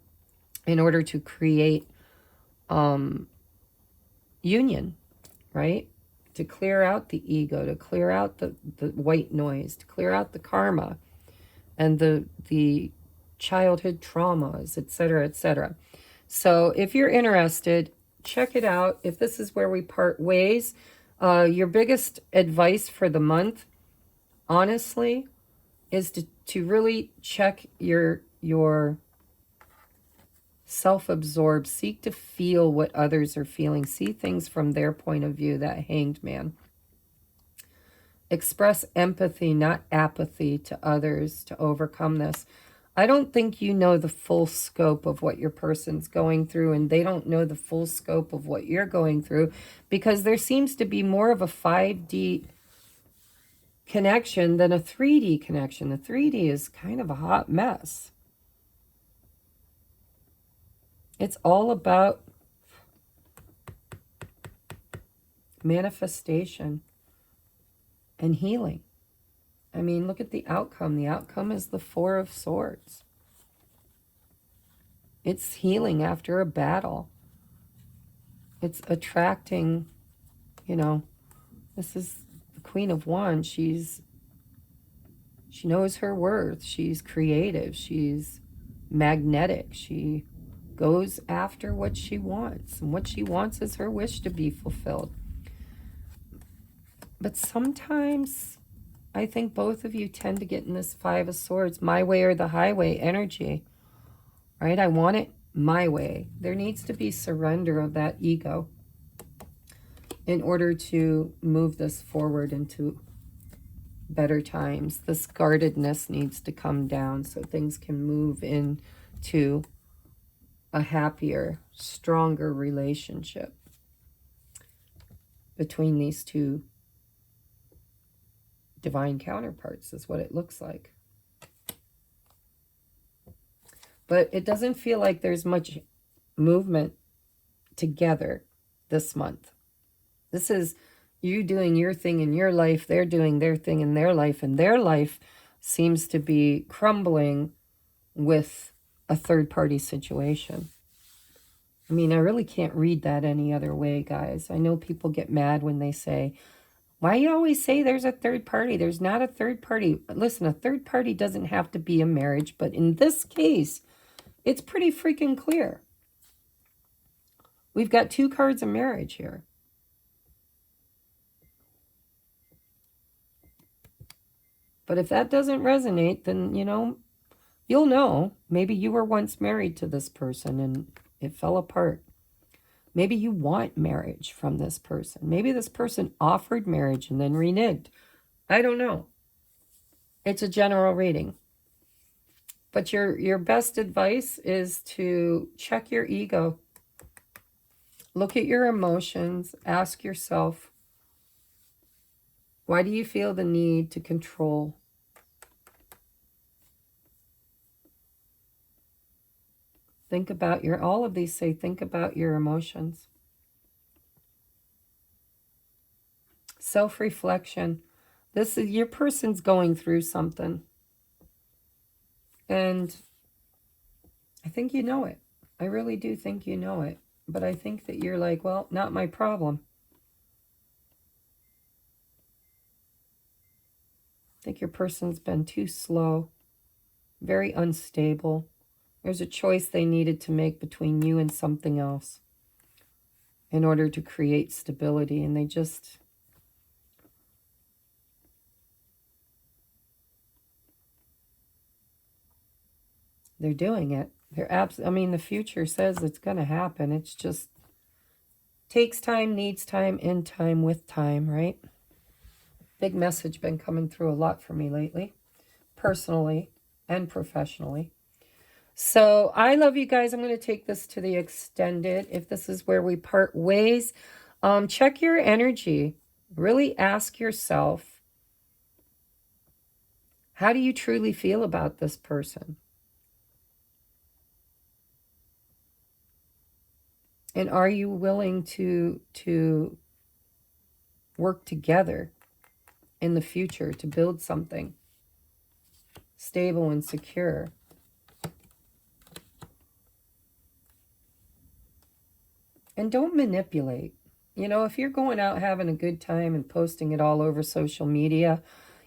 Speaker 1: in order to create union, right? To clear out the ego, to clear out the white noise, to clear out the karma and the childhood traumas, etc., etc. So if you're interested, check it out. If this is where we part ways, your biggest advice for the month, honestly, is to really check your self-absorbed. Seek to feel what others are feeling. See things from their point of view, that Hanged Man. Express empathy, not apathy, to others to overcome this. I don't think you know the full scope of what your person's going through, and they don't know the full scope of what you're going through, because there seems to be more of a 5D connection than a 3D connection. The 3D is kind of a hot mess. It's all about manifestation and healing. I mean, look at the outcome. The outcome is the 4 of Swords. It's healing after a battle. It's attracting, you know, this is the Queen of Wands. She knows her worth. She's creative. She's magnetic. She goes after what she wants. And what she wants is her wish to be fulfilled. But sometimes I think both of you tend to get in this 5 of Swords, my way or the highway energy, right? I want it my way. There needs to be surrender of that ego in order to move this forward into better times. This guardedness needs to come down so things can move into a happier, stronger relationship between these two divine counterparts, is what it looks like. But it doesn't feel like there's much movement together this month. This is you doing your thing in your life, they're doing their thing in their life, and their life seems to be crumbling with a third-party situation. I mean, I really can't read that any other way, guys. I know people get mad when they say, why you always say there's a third party? There's not a third party. Listen, a third party doesn't have to be a marriage, but in this case, it's pretty freaking clear. We've got 2 cards of marriage here. But if that doesn't resonate, then, you know, you'll know. Maybe you were once married to this person and it fell apart. Maybe you want marriage from this person. Maybe this person offered marriage and then reneged. I don't know. It's a general reading. But your best advice is to check your ego. Look at your emotions. Ask yourself, why do you feel the need to control? Think about your, all of these say, think about your emotions. Self-reflection. This is, your person's going through something. And I think you know it. I really do think you know it. But I think that you're like, well, not my problem. I think your person's been too slow, very unstable. There's a choice they needed to make between you and something else in order to create stability. And they just... they're doing it. They're I mean, the future says it's going to happen. It's just takes time, needs time, in time, with time, right? Big message been coming through a lot for me lately, personally and professionally. So I love you guys. I'm going to take this to the extended. If this is where we part ways, check your energy. Really ask yourself, how do you truly feel about this person? And are you willing to work together in the future to build something stable and secure? And don't manipulate. You know, if you're going out having a good time and posting it all over social media,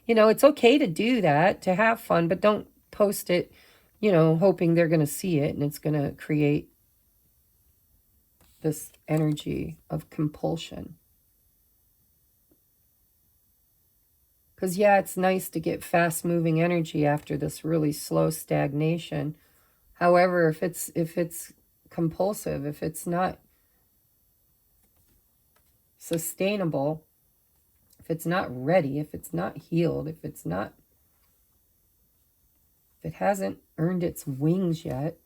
Speaker 1: you know, it's okay to do that, to have fun, but don't post it, you know, hoping they're going to see it and it's going to create this energy of compulsion. Because, yeah, it's nice to get fast-moving energy after this really slow stagnation. However, if it's compulsive, if it's not sustainable, if it's not ready, if it's not healed, if it hasn't earned its wings yet,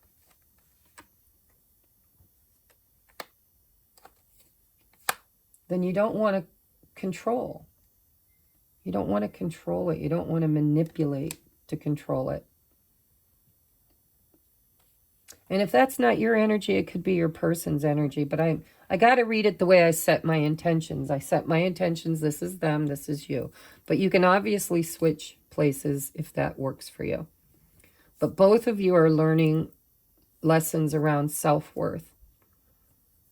Speaker 1: then you don't want to control. You don't want to control it. You don't want to manipulate to control it. And if that's not your energy, it could be your person's energy. But I got to read it the way I set my intentions. I set my intentions. This is them. This is you. But you can obviously switch places if that works for you. But both of you are learning lessons around self-worth.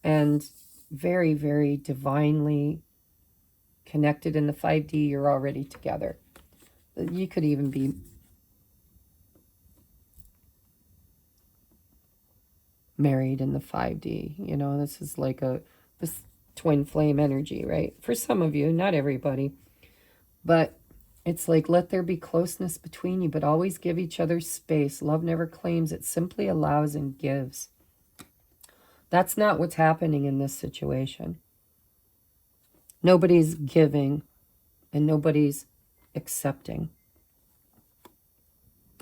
Speaker 1: And very, very divinely connected in the 5D. You're already together. You could even be married in the 5D. You know, this is like this twin flame energy, right? For some of you, not everybody. But it's like, let there be closeness between you, but always give each other space. Love never claims, it simply allows and gives. That's not what's happening in this situation. Nobody's giving and nobody's accepting.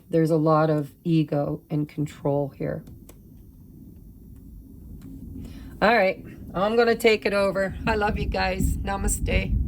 Speaker 1: There's a lot of ego and control here. All right, I'm going to take it over. I love you guys. Namaste.